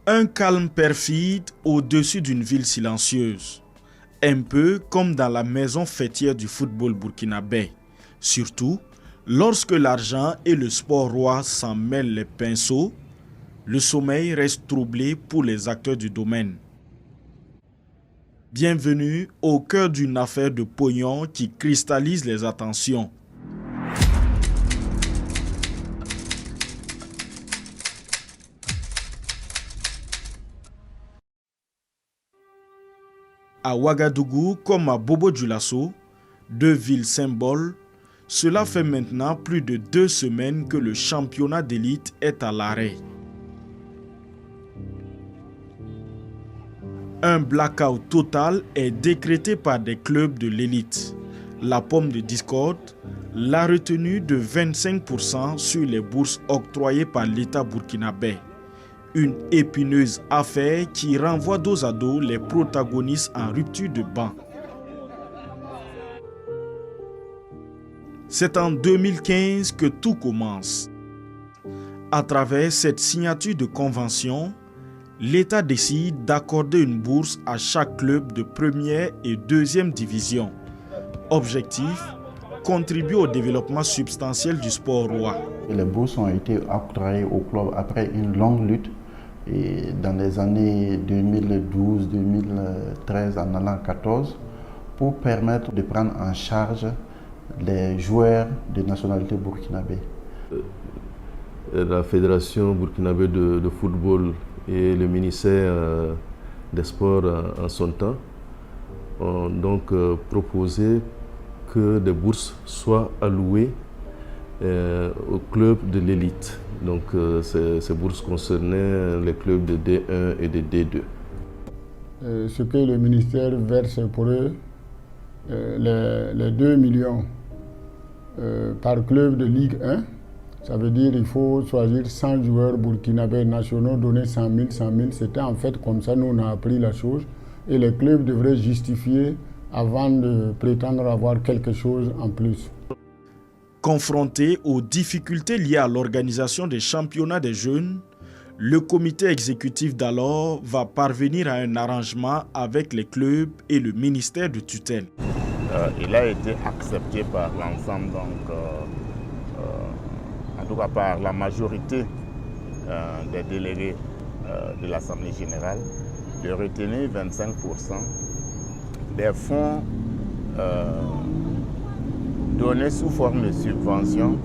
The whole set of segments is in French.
Un calme perfide au-dessus d'une ville silencieuse. Un peu comme dans la maison fêtière du football burkinabé. Surtout, lorsque l'argent et le sport roi s'en mêlent les pinceaux, le sommeil reste troublé pour les acteurs du domaine. Bienvenue au cœur d'une affaire de pognon qui cristallise les attentions. À Ouagadougou comme à Bobo-Dioulasso, deux villes symboles, cela fait maintenant plus de 2 semaines que le championnat d'élite est à l'arrêt. Un blackout total est décrété par des clubs de l'élite. La pomme de discorde, la retenue de 25% sur les bourses octroyées par l'État burkinabé. Une épineuse affaire qui renvoie dos à dos les protagonistes en rupture de banc. C'est en 2015 que tout commence. À travers cette signature de convention, l'État décide d'accorder une bourse à chaque club de première et deuxième division. Objectif, contribuer au développement substantiel du sport roi. Les bourses ont été octroyées au club après une longue lutte. Et dans les années 2012, 2013, en allant 2014, pour permettre de prendre en charge les joueurs de nationalité burkinabé. La Fédération burkinabé de football et le ministère des Sports en son temps ont donc proposé que des bourses soient allouées aux clubs de l'élite. Donc ces bourses concernaient les clubs de D1 et de D2. Ce que le ministère verse pour eux, les 2 millions par club de Ligue 1, ça veut dire qu'il faut choisir 100 joueurs burkinabés nationaux, donner 100 000, 100 000. C'était en fait comme ça, nous on a appris la chose. Et les clubs devraient justifier avant de prétendre avoir quelque chose en plus. Confronté aux difficultés liées à l'organisation des championnats des jeunes, le comité exécutif d'alors va parvenir à un arrangement avec les clubs et le ministère de tutelle. Il a été accepté par l'ensemble, en tout cas par la majorité des délégués de l'Assemblée générale, de retenir 25% des fonds donnés sous forme de subvention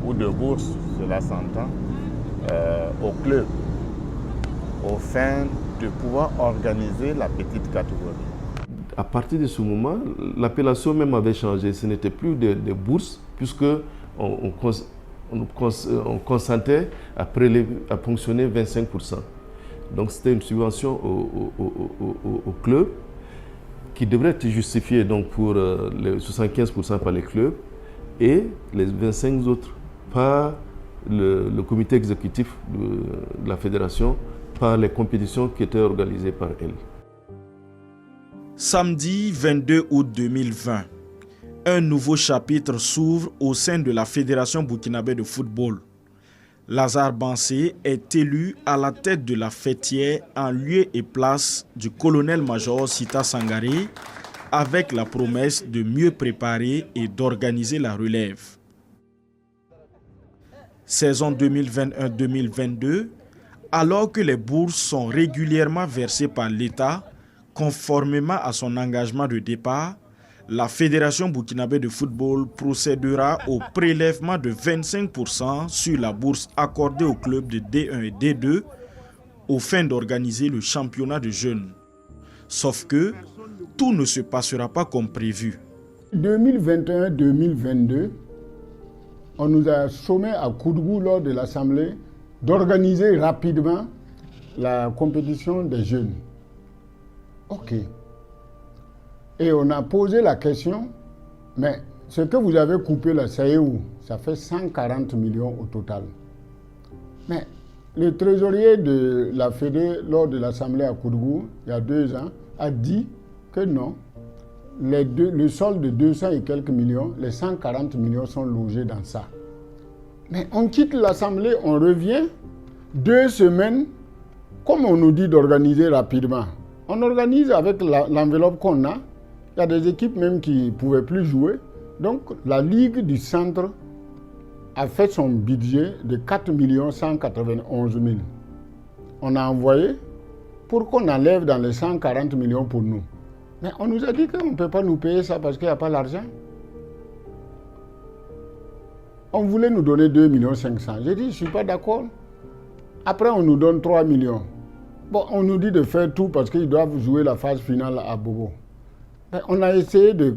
ou de bourse, cela s'entend, aux clubs, aux fins de pouvoir organiser la petite catégorie. À partir de ce moment, l'appellation même avait changé. Ce n'était plus des bourses, puisque on consentait à ponctionner 25%. Donc c'était une subvention au club qui devrait être justifiée donc pour les 75% par les clubs et les 25 autres par le comité exécutif de la fédération, par les compétitions qui étaient organisées par elle. Samedi 22 août 2020, un nouveau chapitre s'ouvre au sein de la Fédération burkinabé de football. Lazare Bansé est élu à la tête de la fêtière en lieu et place du colonel-major Sita Sangaré avec la promesse de mieux préparer et d'organiser la relève. Saison 2021-2022, alors que les bourses sont régulièrement versées par l'État, conformément à son engagement de départ, la Fédération burkinabé de football procédera au prélèvement de 25% sur la bourse accordée aux clubs de D1 et D2 aux fins d'organiser le championnat de jeunes. Sauf que tout ne se passera pas comme prévu. 2021-2022, on nous a sommé à Koudougou lors de l'Assemblée d'organiser rapidement la compétition des jeunes. Ok. Et on a posé la question, mais ce que vous avez coupé là, ça est où? Ça fait 140 millions au total. Mais le trésorier de la Fédé, lors de l'Assemblée à Koudougou, il y a 2 ans, a dit que non, le solde de 200 et quelques millions, les 140 millions sont logés dans ça. Mais on quitte l'Assemblée, on revient 2 semaines comme on nous dit d'organiser rapidement, on organise avec l'enveloppe qu'on a. Il y a des équipes même qui ne pouvaient plus jouer. Donc la Ligue du Centre a fait son budget de 4 191 000. On a envoyé pour qu'on enlève dans les 140 millions pour nous. Mais on nous a dit qu'on ne peut pas nous payer ça parce qu'il n'y a pas l'argent. On voulait nous donner 2 500 000. J'ai dit, je ne suis pas d'accord. Après, on nous donne 3 millions. Bon, on nous dit de faire tout parce qu'ils doivent jouer la phase finale à Bobo. Mais on a essayé de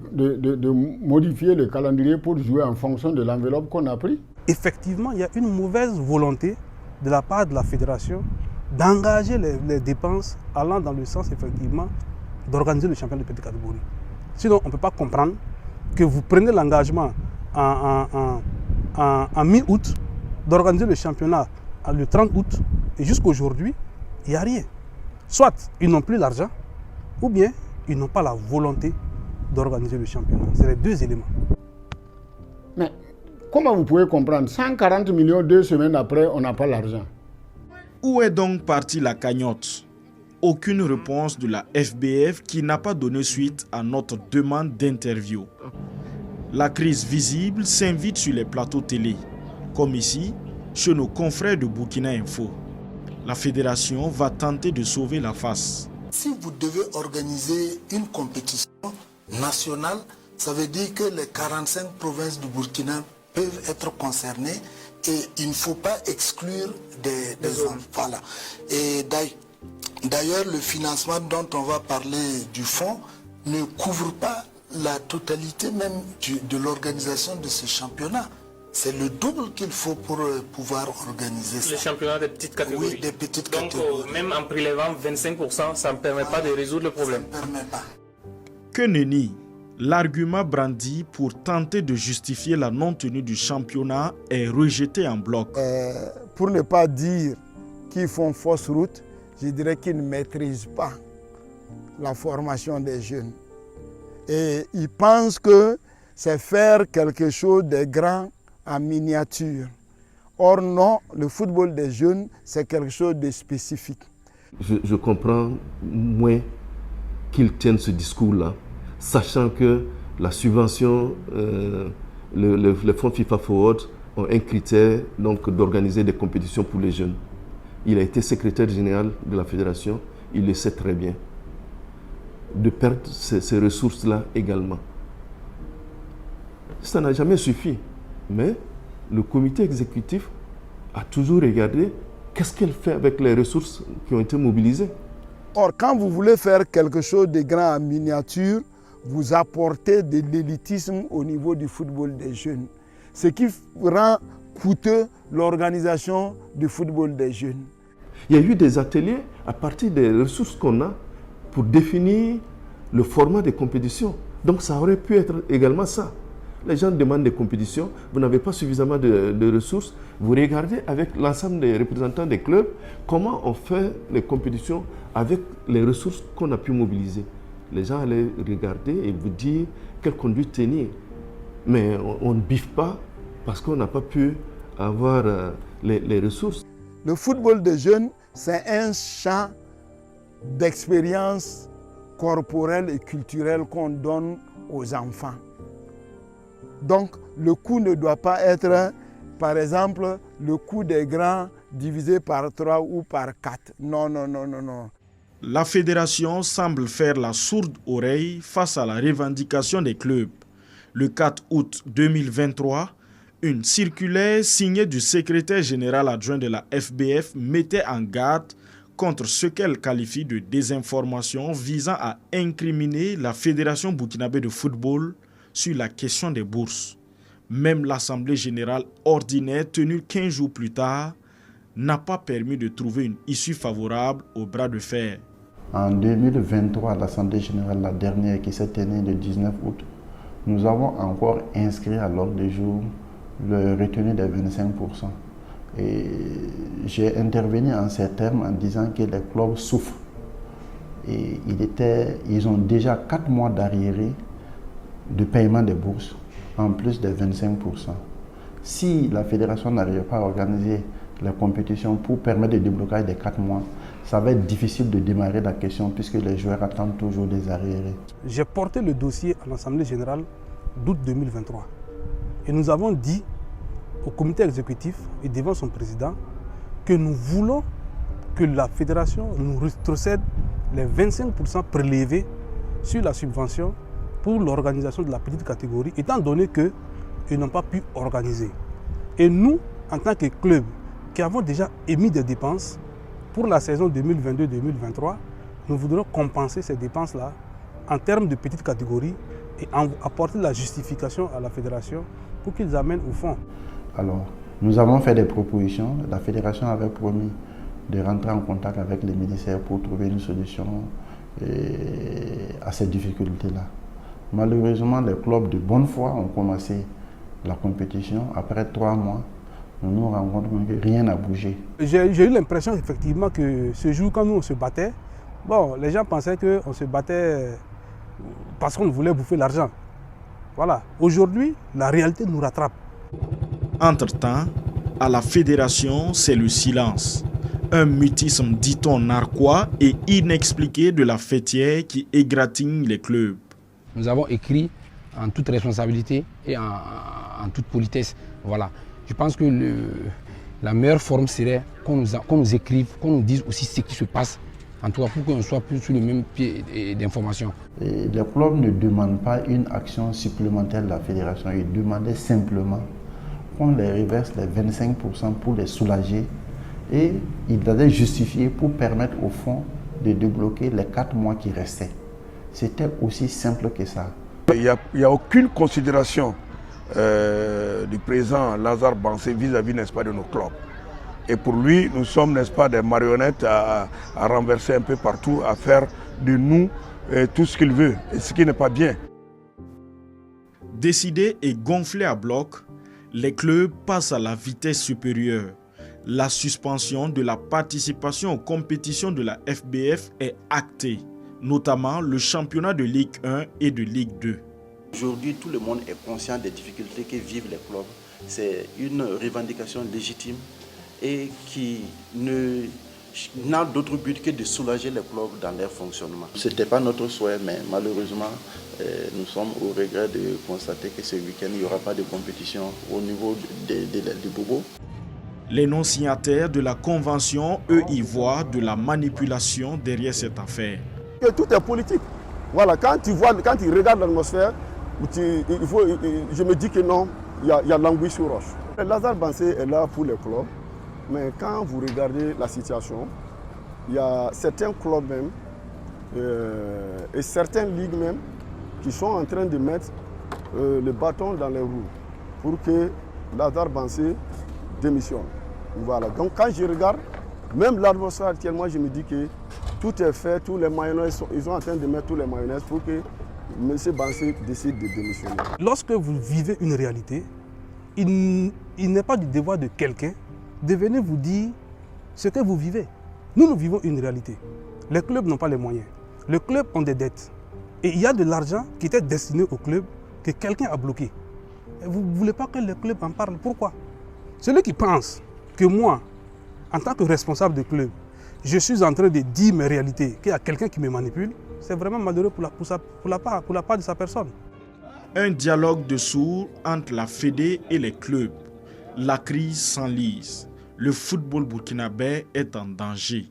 modifier le calendrier pour jouer en fonction de l'enveloppe qu'on a pris. Effectivement, il y a une mauvaise volonté de la part de la fédération d'engager les dépenses allant dans le sens, effectivement, d'organiser le championnat de petite catégorie. Sinon, on ne peut pas comprendre que vous prenez l'engagement en mi-août d'organiser le championnat le 30 août et jusqu'aujourd'hui, il n'y a rien. Soit ils n'ont plus l'argent, ou bien ils n'ont pas la volonté d'organiser le championnat. C'est les deux éléments. Mais comment vous pouvez comprendre 140 millions 2 semaines après, on n'a pas l'argent. Où est donc partie la cagnotte? Aucune réponse de la FBF qui n'a pas donné suite à notre demande d'interview. La crise visible s'invite sur les plateaux télé, comme ici, chez nos confrères de Burkina Info. La fédération va tenter de sauver la face. Si vous devez organiser une compétition nationale, ça veut dire que les 45 provinces du Burkina peuvent être concernées et il ne faut pas exclure des zones. Voilà. Et d'ailleurs, le financement dont on va parler du fonds ne couvre pas la totalité même de l'organisation de ce championnat. C'est le double qu'il faut pour pouvoir organiser ça. Le championnat des petites catégories. Oui, des petites Donc, catégories. même en prélevant 25%, ça ne permet pas de résoudre le problème. Ça ne permet pas. Que nenni, l'argument brandi pour tenter de justifier la non-tenue du championnat est rejeté en bloc. Pour ne pas dire qu'ils font fausse route, je dirais qu'ils ne maîtrisent pas la formation des jeunes. Et ils pensent que c'est faire quelque chose de grand en miniature. Or non, le football des jeunes, c'est quelque chose de spécifique. Je comprends moins qu'ils tiennent ce discours-là, sachant que la subvention, le fonds FIFA Forward ont un critère d'organiser des compétitions pour les jeunes. Il a été secrétaire général de la fédération, il le sait très bien. De perdre ces ressources-là également. Ça n'a jamais suffi. Mais le comité exécutif a toujours regardé qu'est-ce qu'elle fait avec les ressources qui ont été mobilisées. Or, quand vous voulez faire quelque chose de grand en miniature, vous apportez de l'élitisme au niveau du football des jeunes. Ce qui rend coûteux l'organisation du football des jeunes. Il y a eu des ateliers à partir des ressources qu'on a pour définir le format des compétitions. Donc ça aurait pu être également ça. Les gens demandent des compétitions, vous n'avez pas suffisamment de ressources. Vous regardez avec l'ensemble des représentants des clubs comment on fait les compétitions avec les ressources qu'on a pu mobiliser. Les gens allaient regarder et vous dire quelle conduite tenir. Mais on ne biffe pas parce qu'on n'a pas pu avoir les ressources. Le football des jeunes, c'est un champ d'expérience corporelle et culturelle qu'on donne aux enfants. Donc, le coût ne doit pas être, par exemple, le coût des grands divisé par 3 ou par 4. Non, non, non, non, non. La fédération semble faire la sourde oreille face à la revendication des clubs. Le 4 août 2023, une circulaire signée du secrétaire général adjoint de la FBF mettait en garde contre ce qu'elle qualifie de désinformation visant à incriminer la Fédération burkinabé de football sur la question des bourses. Même l'Assemblée générale ordinaire tenue 15 jours plus tard n'a pas permis de trouver une issue favorable au bras de fer. En 2023, l'Assemblée générale, la dernière qui s'est tenue le 19 août, nous avons encore inscrit à l'ordre du jour le retenu des 25%. Et j'ai intervenu en ces termes en disant que les clubs souffrent. Et ils ont déjà 4 mois d'arriérés de paiement des bourses, en plus des 25%. Si la fédération n'arrive pas à organiser les compétitions pour permettre le déblocage des 4 mois, ça va être difficile de démarrer la question puisque les joueurs attendent toujours des arriérés. J'ai porté le dossier à l'Assemblée générale d'août 2023. Et nous avons dit au comité exécutif et devant son président que nous voulons que la fédération nous rétrocède les 25% prélevés sur la subvention pour l'organisation de la petite catégorie, étant donné qu'ils n'ont pas pu organiser. Et nous, en tant que club, qui avons déjà émis des dépenses pour la saison 2022-2023, nous voudrons compenser ces dépenses-là en termes de petite catégorie et apporter la justification à la fédération pour qu'ils amènent au fond. Alors, nous avons fait des propositions. La fédération avait promis de rentrer en contact avec les ministères pour trouver une solution à ces difficultés-là. Malheureusement, les clubs de bonne foi ont commencé la compétition. Après 3 mois, nous nous rendons compte que rien n'a bougé. J'ai eu l'impression effectivement que ce jour, quand nous on se battait, bon, les gens pensaient qu'on se battait parce qu'on voulait bouffer l'argent. Voilà. Aujourd'hui, la réalité nous rattrape. Entre-temps, à la fédération, c'est le silence. Un mutisme, dit-on, narquois et inexpliqué de la fêtière qui égratigne les clubs. Nous avons écrit en toute responsabilité et en toute politesse. Voilà. Je pense que la meilleure forme serait qu'on nous écrive, qu'on nous dise aussi ce qui se passe, en tout cas pour qu'on soit plus sur le même pied d'information. Les clubs ne demandent pas une action supplémentaire de la fédération, ils demandaient simplement qu'on les reverse les 25% pour les soulager et ils avaient justifié pour permettre au fond de débloquer les 4 mois qui restaient. C'était aussi simple que ça. Il n'y a aucune considération du président Lazare Bansé vis-à-vis, n'est-ce pas, de nos clubs. Et pour lui, nous sommes, n'est-ce pas, des marionnettes à renverser un peu partout, à faire de nous tout ce qu'il veut, et ce qui n'est pas bien. Décidés et gonflés à bloc, les clubs passent à la vitesse supérieure. La suspension de la participation aux compétitions de la FBF est actée, notamment le championnat de Ligue 1 et de Ligue 2. Aujourd'hui, tout le monde est conscient des difficultés que vivent les clubs. C'est une revendication légitime et qui n'a d'autre but que de soulager les clubs dans leur fonctionnement. Ce n'était pas notre souhait, mais malheureusement, nous sommes au regret de constater que ce week-end, il n'y aura pas de compétition au niveau du Bobo. Les non-signataires de la convention, eux, y voient de la manipulation derrière cette affaire. Tout est politique. Voilà, quand tu regardes l'atmosphère, je me dis que non, il y a l'anguille sur roche. Lazare Bansé est là pour les clubs, mais quand vous regardez la situation, il y a certains clubs même et certaines ligues même qui sont en train de mettre le bâton dans les roues pour que Lazare Bansé démissionne. Voilà. Donc quand je regarde, même l'atmosphère actuellement, je me dis que tout est fait, tous les mayonnaises, ils sont en train de mettre tous les mayonnaises pour que M. Bansé décide de démissionner. Lorsque vous vivez une réalité, il n'est pas du devoir de quelqu'un de venir vous dire ce que vous vivez. Nous vivons une réalité. Les clubs n'ont pas les moyens. Les clubs ont des dettes. Et il y a de l'argent qui était destiné aux clubs que quelqu'un a bloqué. Et vous ne voulez pas que les clubs en parlent. Pourquoi? Celui qui pense que moi, en tant que responsable de club, je suis en train de dire mes réalités, qu'il y a quelqu'un qui me manipule, c'est vraiment malheureux pour la part de sa personne. Un dialogue de sourds entre la Fédé et les clubs. La crise s'enlise. Le football burkinabé est en danger.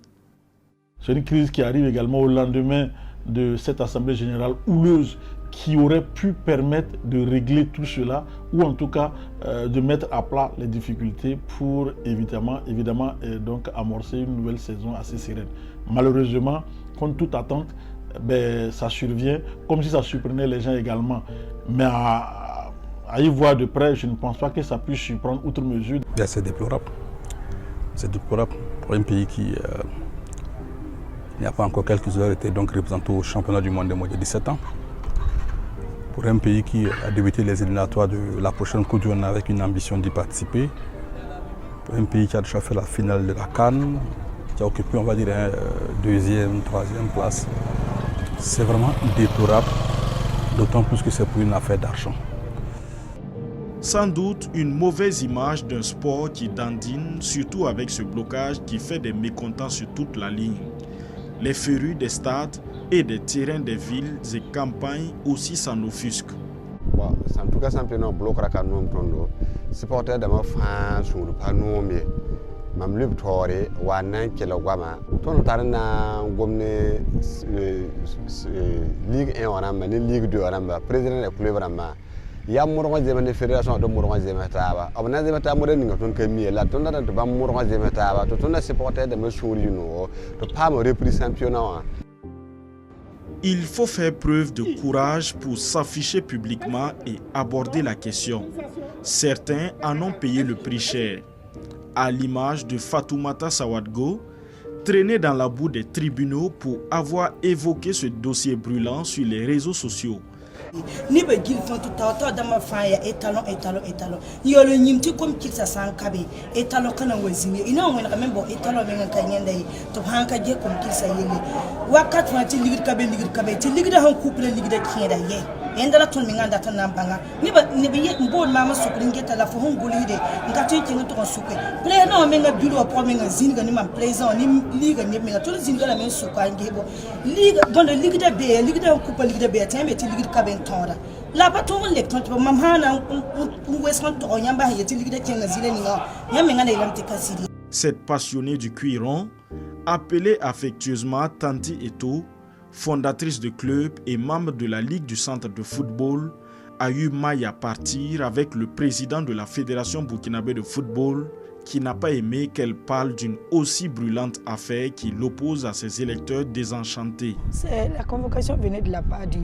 C'est une crise qui arrive également au lendemain de cette assemblée générale houleuse qui aurait pu permettre de régler tout cela ou en tout cas de mettre à plat les difficultés pour évidemment donc amorcer une nouvelle saison assez sereine. Malheureusement, contre toute attente, ça survient comme si ça surprenait les gens également. Mais à y voir de près, je ne pense pas que ça puisse surprendre outre mesure. C'est déplorable. C'est déplorable pour un pays qui il n'y a pas encore quelques heures était donc représenté au championnat du monde des moins de 17 ans. Pour un pays qui a débuté les éliminatoires de la prochaine Coupe du Monde avec une ambition d'y participer. Pour un pays qui a déjà fait la finale de la CAN, qui a occupé, on va dire, deuxième, troisième place. C'est vraiment déplorable, d'autant plus que c'est pour une affaire d'argent. Sans doute une mauvaise image d'un sport qui dandine, surtout avec ce blocage qui fait des mécontents sur toute la ligne. Les férus des stades et des terrains des villes et campagnes aussi s'en offusquent. En tout cas, championnat bloquera quand nous prenons. Supporters de ma fan sur le panneau, mais mam lub tore wanan kelo gwama ton tarna gomne ligue 1 wanamba ni ligue 2 wanamba président de club wanamba ya murwa zemene fédération do murwa zemetaba abana zemeta modern nga ton kemi la ton da to bam murwa zemetaba to ton supporter de me sourino to pas me repris championnat. Il faut faire preuve de courage pour s'afficher publiquement et aborder la question. Certains en ont payé le prix cher. À l'image de Fatoumata Sawadgo, traînée dans la boue des tribunaux pour avoir évoqué ce dossier brûlant sur les réseaux sociaux. Ni be gil fon to taw dama fa ya étalon yolo nyimti comme ki sa san kabe étalon kana wazini ina wona même bon étalon men kan yenda yi to hanka je comme ki sa yele wakat fa ti ligid kabe ti ligid han couple ligid kieda ye endala ton mi nganda tan nambanga ni be mbol mama sukrin geta la fo hongolide ngati ti ngoto sukwe play no men nga bureau pour men nga zinga ni man plaisant ni liga ni men to zinga la men sukwa ngebo liga bon ligid be ligid han couple ligid be tembe ti ligid kabe tonda la baton le tonto mamana weskan to nyamba yeti ligid kenga zile ni nga men nga na ilamte kasiri. Cette passionnée du cuiron, appelée affectueusement Tanti Eto, fondatrice de club et membre de la Ligue du centre de football, a eu maille à partir avec le président de la Fédération burkinabé de football, qui n'a pas aimé qu'elle parle d'une aussi brûlante affaire qui l'oppose à ses électeurs désenchantés. La convocation venait de la part du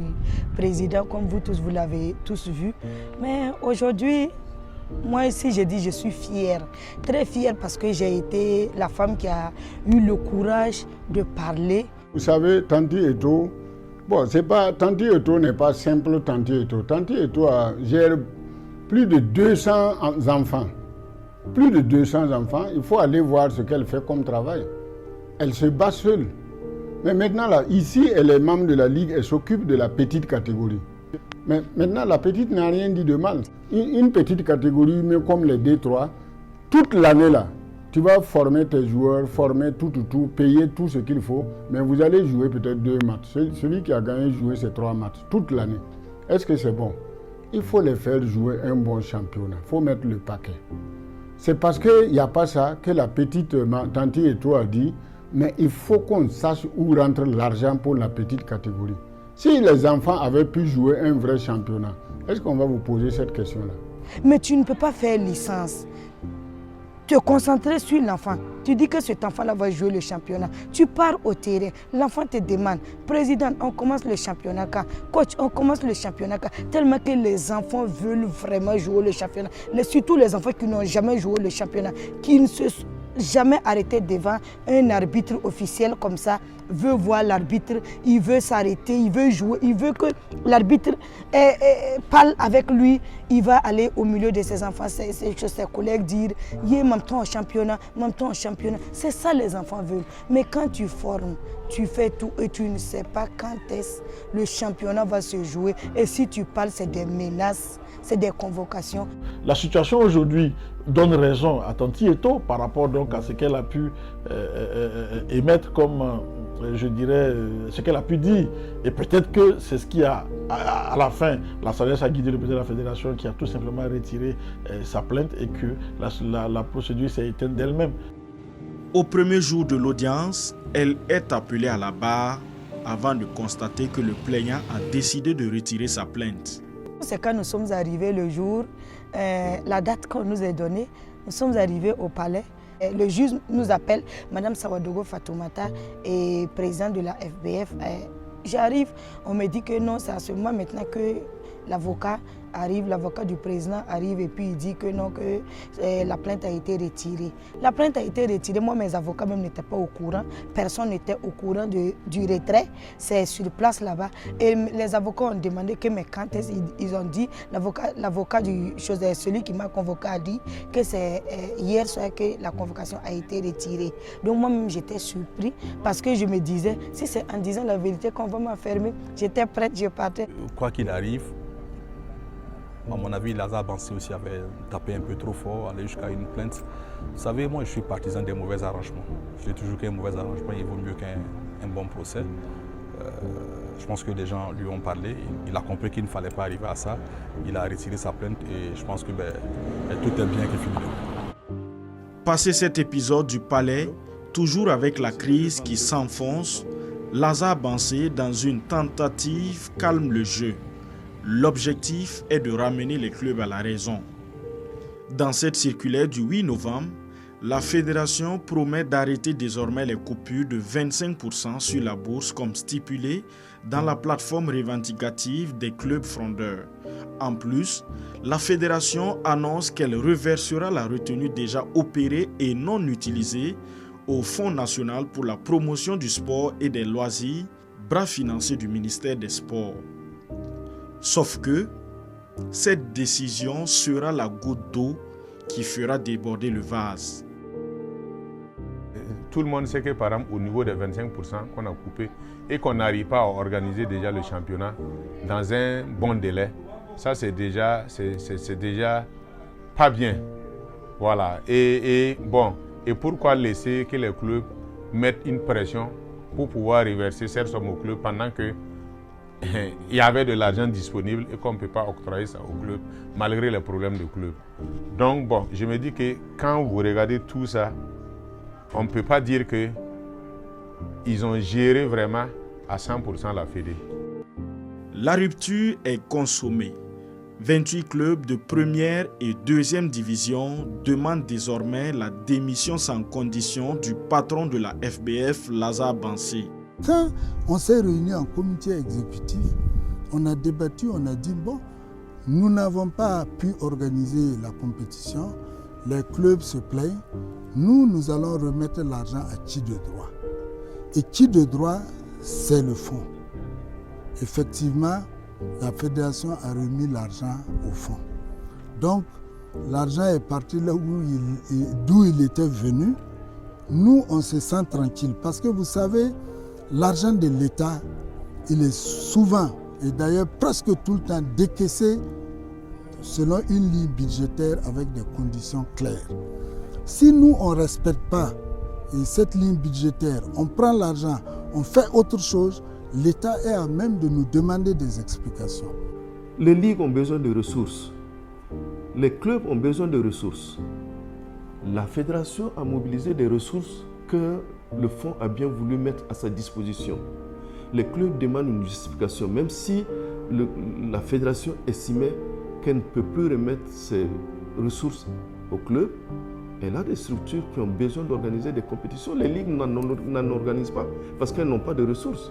président, comme vous tous, vous l'avez tous vu. Mais aujourd'hui, moi ici, je dis je suis fière, très fière parce que j'ai été la femme qui a eu le courage de parler. Vous savez, Tanti Eto, bon, c'est pas, Tanti Eto n'est pas simple Tanti Eto. Tanti Eto gère plus de 200 enfants. Plus de 200 enfants, il faut aller voir ce qu'elle fait comme travail. Elle se bat seule. Mais maintenant, là, ici, elle est membre de la Ligue, elle s'occupe de la petite catégorie. Mais maintenant, la petite n'a rien dit de mal. Une petite catégorie, mais comme les D3, toute l'année là, tu vas former tes joueurs, former tout, payer tout ce qu'il faut, mais vous allez jouer peut-être 2 matchs. Celui qui a gagné jouer ces 3 matchs toute l'année. Est-ce que c'est bon? Il faut les faire jouer un bon championnat. Il faut mettre le paquet. C'est parce qu'il n'y a pas ça que la petite Tanti Eto a dit, mais il faut qu'on sache où rentre l'argent pour la petite catégorie. Si les enfants avaient pu jouer un vrai championnat, est-ce qu'on va vous poser cette question-là? Mais tu ne peux pas faire licence. Te concentrer sur l'enfant. Tu dis que cet enfant-là va jouer le championnat. Tu pars au terrain. L'enfant te demande, président, on commence le championnat quand? Coach, on commence le championnat quand? Tellement que les enfants veulent vraiment jouer le championnat. Surtout les enfants qui n'ont jamais joué le championnat, qui ne se sont jamais arrêtés devant un arbitre officiel comme ça, veut voir l'arbitre, il veut s'arrêter, il veut jouer, il veut que l'arbitre parle avec lui, il va aller au milieu de ses enfants, ses collègues dire « Yé, maman au championnat, c'est ça les enfants veulent. Mais quand tu formes, tu fais tout et tu ne sais pas quand est-ce le championnat va se jouer. Et si tu parles, c'est des menaces, c'est des convocations. La situation aujourd'hui donne raison à Tanti Eto par rapport donc à ce qu'elle a pu émettre comme, je dirais, ce qu'elle a pu dire. Et peut-être que c'est ce qui a, à la fin, la sagesse a guidé le président de la fédération qui a tout simplement retiré sa plainte et que la procédure s'est éteinte d'elle-même. Au premier jour de l'audience, elle est appelée à la barre avant de constater que le plaignant a décidé de retirer sa plainte. C'est quand nous sommes arrivés le jour, la date qu'on nous a donnée, nous sommes arrivés au palais. Le juge nous appelle, Madame Sawadogo Fatoumata est présidente de la FBF. J'arrive, on me dit que non, c'est à ce moment maintenant que l'avocat arrive, l'avocat du président arrive et puis il dit que non, que la plainte a été retirée. La plainte a été retirée, moi mes avocats même n'étaient pas au courant, personne n'était au courant du retrait, c'est sur place là-bas. Et les avocats ont demandé que mais quand est-ce ils ont dit, l'avocat du celui qui m'a convoqué a dit que c'est hier soir que la convocation a été retirée. Donc moi-même j'étais surpris parce que je me disais, si c'est en disant la vérité qu'on va m'enfermer, j'étais prête, je partais. Quoi qu'il arrive, À mon avis, Lazare Bansé aussi avait tapé un peu trop fort, allé jusqu'à une plainte. Vous savez, moi je suis partisan des mauvais arrangements. Je dis toujours qu'un mauvais arrangement, il vaut mieux qu'un bon procès. Je pense que des gens lui ont parlé, il a compris qu'il ne fallait pas arriver à ça. Il a retiré sa plainte et je pense que tout est bien qui finit bien. Passé cet épisode du palais, toujours avec la crise qui s'enfonce, Lazare Bansé, dans une tentative, calme le jeu. L'objectif est de ramener les clubs à la raison. Dans cette circulaire du 8 novembre, la fédération promet d'arrêter désormais les coupures de 25% sur la bourse comme stipulé dans la plateforme revendicative des clubs frondeurs. En plus, la fédération annonce qu'elle reversera la retenue déjà opérée et non utilisée au Fonds national pour la promotion du sport et des loisirs, bras financier du ministère des Sports. Sauf que cette décision sera la goutte d'eau qui fera déborder le vase. Tout le monde sait que par exemple au niveau des 25% qu'on a coupé et qu'on n'arrive pas à organiser déjà le championnat dans un bon délai, ça c'est déjà pas bien. Voilà. Et pourquoi laisser que les clubs mettent une pression pour pouvoir reverser cette somme au club pendant que il y avait de l'argent disponible et qu'on ne peut pas octroyer ça au club malgré les problèmes du club. Donc je me dis que quand vous regardez tout ça, on ne peut pas dire qu'ils ont géré vraiment à 100% la Fédé. La rupture est consommée. 28 clubs de première et deuxième division demandent désormais la démission sans condition du patron de la FBF, Lazare Bansé. Quand on s'est réunis en comité exécutif, on a débattu, on a dit nous n'avons pas pu organiser la compétition, les clubs se plaignent, nous allons remettre l'argent à qui de droit. Et qui de droit, c'est le fonds. Effectivement, la fédération a remis l'argent au fonds. Donc, l'argent est parti là d'où il était venu. Nous, on se sent tranquille parce que vous savez, l'argent de l'État, il est souvent, et d'ailleurs presque tout le temps, décaissé selon une ligne budgétaire avec des conditions claires. Si nous, on ne respecte pas cette ligne budgétaire, on prend l'argent, on fait autre chose, l'État est à même de nous demander des explications. Les ligues ont besoin de ressources. Les clubs ont besoin de ressources. La fédération a mobilisé des ressources que le fonds a bien voulu mettre à sa disposition. Les clubs demandent une justification, même si la fédération estimait qu'elle ne peut plus remettre ses ressources au club. Elle a des structures qui ont besoin d'organiser des compétitions. Les ligues n'en organisent pas parce qu'elles n'ont pas de ressources.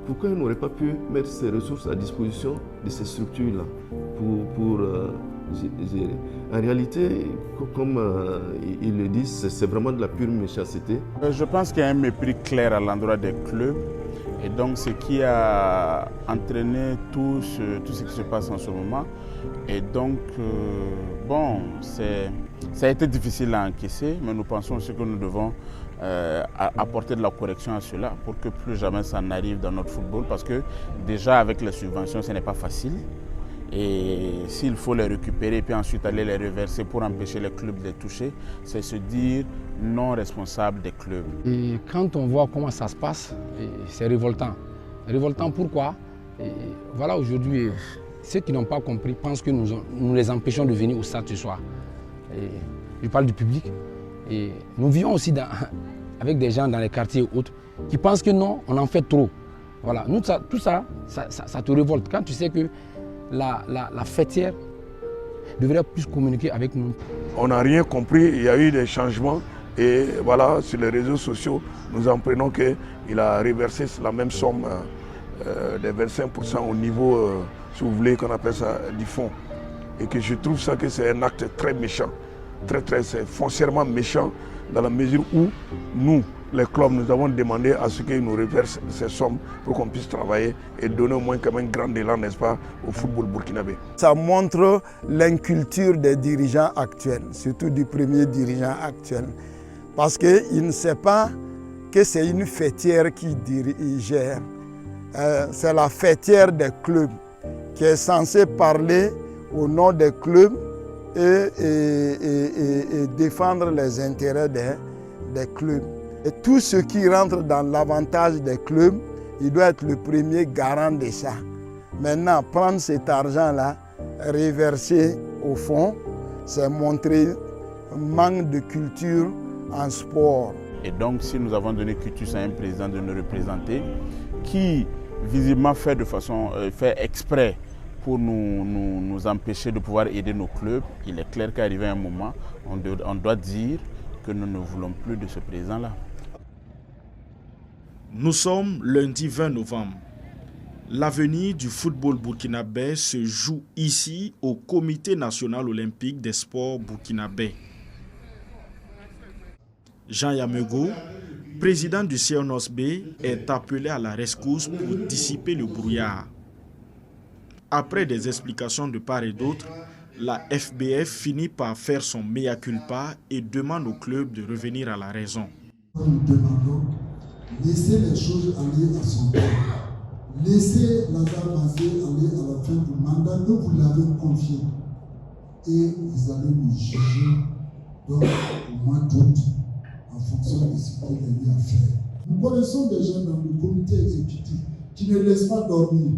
Pourquoi elles n'auraient pas pu mettre ces ressources à disposition de ces structures-là pour gérer? En réalité, comme ils le disent, c'est vraiment de la pure méchanceté. Je pense qu'il y a un mépris clair à l'endroit des clubs. Et donc, ce qui a entraîné tout ce qui se passe en ce moment. Et donc, ça a été difficile à encaisser, mais nous pensons aussi que nous devons apporter de la correction à cela pour que plus jamais ça n'arrive dans notre football. Parce que déjà, avec les subventions, ce n'est pas facile. Et s'il faut les récupérer et puis ensuite aller les reverser pour empêcher les clubs de les toucher, c'est se dire non responsable des clubs. Et quand on voit comment ça se passe, c'est révoltant. Révoltant pourquoi? Voilà, aujourd'hui, ceux qui n'ont pas compris pensent que nous les empêchons de venir au stade ce soir. Je parle du public. Et nous vivons aussi avec des gens dans les quartiers et autres qui pensent que non, on en fait trop. Voilà, nous, tout ça te révolte. Quand tu sais que la fêtière devrait plus communiquer avec nous. On n'a rien compris, il y a eu des changements et voilà, sur les réseaux sociaux, nous apprenons qu'il a reversé la même somme des 25% au niveau, si vous voulez, qu'on appelle ça, du fonds. Et que je trouve ça que c'est un acte très méchant, c'est foncièrement méchant dans la mesure où nous, les clubs, nous avons demandé à ce qu'ils nous reversent ces sommes pour qu'on puisse travailler et donner au moins comme un grand élan, n'est-ce pas, au football burkinabé. Ça montre l'inculture des dirigeants actuels, surtout du premier dirigeant actuel. Parce qu'il ne sait pas que c'est une fêtière qui gère. C'est la fêtière des clubs qui est censé parler au nom des clubs et défendre les intérêts des clubs. Et tout ce qui rentre dans l'avantage des clubs, il doit être le premier garant de ça. Maintenant, prendre cet argent-là, reverser au fond, c'est montrer un manque de culture en sport. Et donc, si nous avons donné cultus à un président de nous représenter, qui visiblement fait exprès pour nous empêcher de pouvoir aider nos clubs, il est clair qu'arrivé un moment, on doit dire que nous ne voulons plus de ce président-là. Nous sommes lundi 20 novembre. L'avenir du football burkinabé se joue ici au Comité national olympique des sports burkinabé. Jean Yamego, président du CNOSB, est appelé à la rescousse pour dissiper le brouillard. Après des explications de part et d'autre, la FBF finit par faire son mea culpa et demande au club de revenir à la raison. Nous demandons, laissez les choses aller à son temps. Laissez Lazare Bassé aller à la fin du mandat que vous l'avez confié. Et vous allez nous juger donc, au mois d'août en fonction de ce qu'il a eu à faire. Nous connaissons des gens dans le comité exécutif qui ne laissent pas dormir.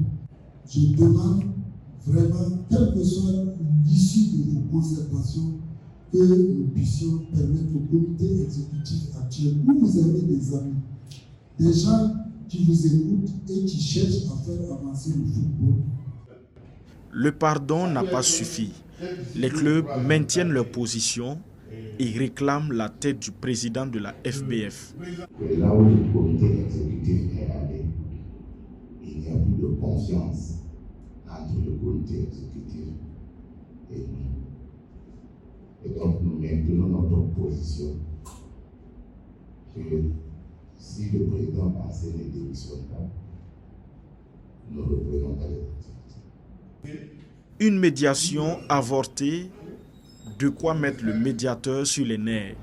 Je demande vraiment, quelle que soit l'issue de vos concertations, que nous puissions permettre au comité exécutif actuel, où vous avez des amis, des gens qui vous écoutent et qui cherchent à faire avancer le football. Le pardon n'a pas suffi. Les clubs maintiennent leur position et réclament la tête du président de la FBF. Là où le comité exécutif est allé, il n'y a plus de confiance entre le comité exécutif et nous. Et donc nous maintenons notre position que si le président Bassé ne démissionne pas, nous reprenons dans les activités. Une médiation avortée, de quoi mettre le médiateur sur les nerfs.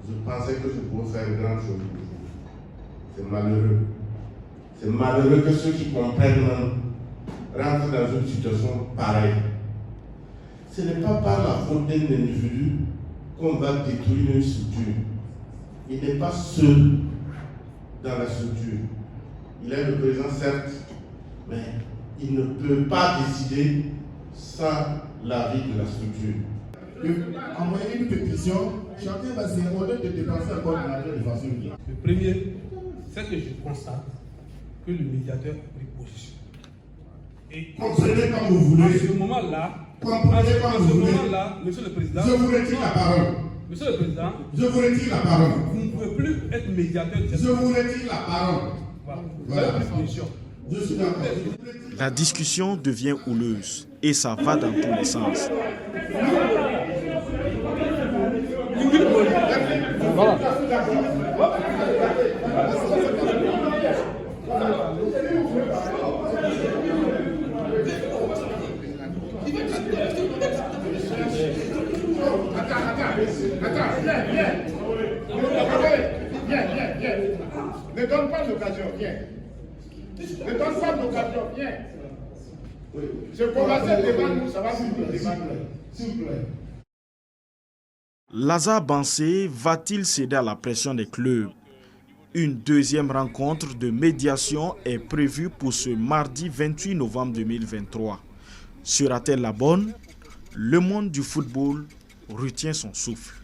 Je pensais que je pouvais faire une grande chose pour vous. C'est malheureux. C'est malheureux que ceux qui comprennent rentrent dans une situation pareille. Ce n'est pas par la faute d'un individu qu'on va détruire une structure. Il n'est pas seul dans la structure. Il est le président, certes, mais il ne peut pas décider sans l'avis de la structure. Envoyer une pétition, chacun va se demander de dépenser encore de l'argent de façon libre. Le premier, c'est que je constate que le médiateur a pris position. Et comprenez quand vous voulez. À ce moment-là, Monsieur le Président, je vous retire la parole. Monsieur le Président, je vous retire la parole. Vous ne pouvez plus être médiateur. Je vous retire la parole. Voilà. Je suis d'accord. La discussion devient houleuse et ça va dans tous les sens. Voilà. Viens. Ne donne pas l'occasion, viens. Ne donne pas l'occasion, viens. Je commençais devant nous, ça va s'il vous plaît. Lazare Bassé va-t-il céder à la pression des clubs? Une deuxième rencontre de médiation est prévue pour ce mardi 28 novembre 2023. Sera-t-elle la bonne? Le monde du football retient son souffle.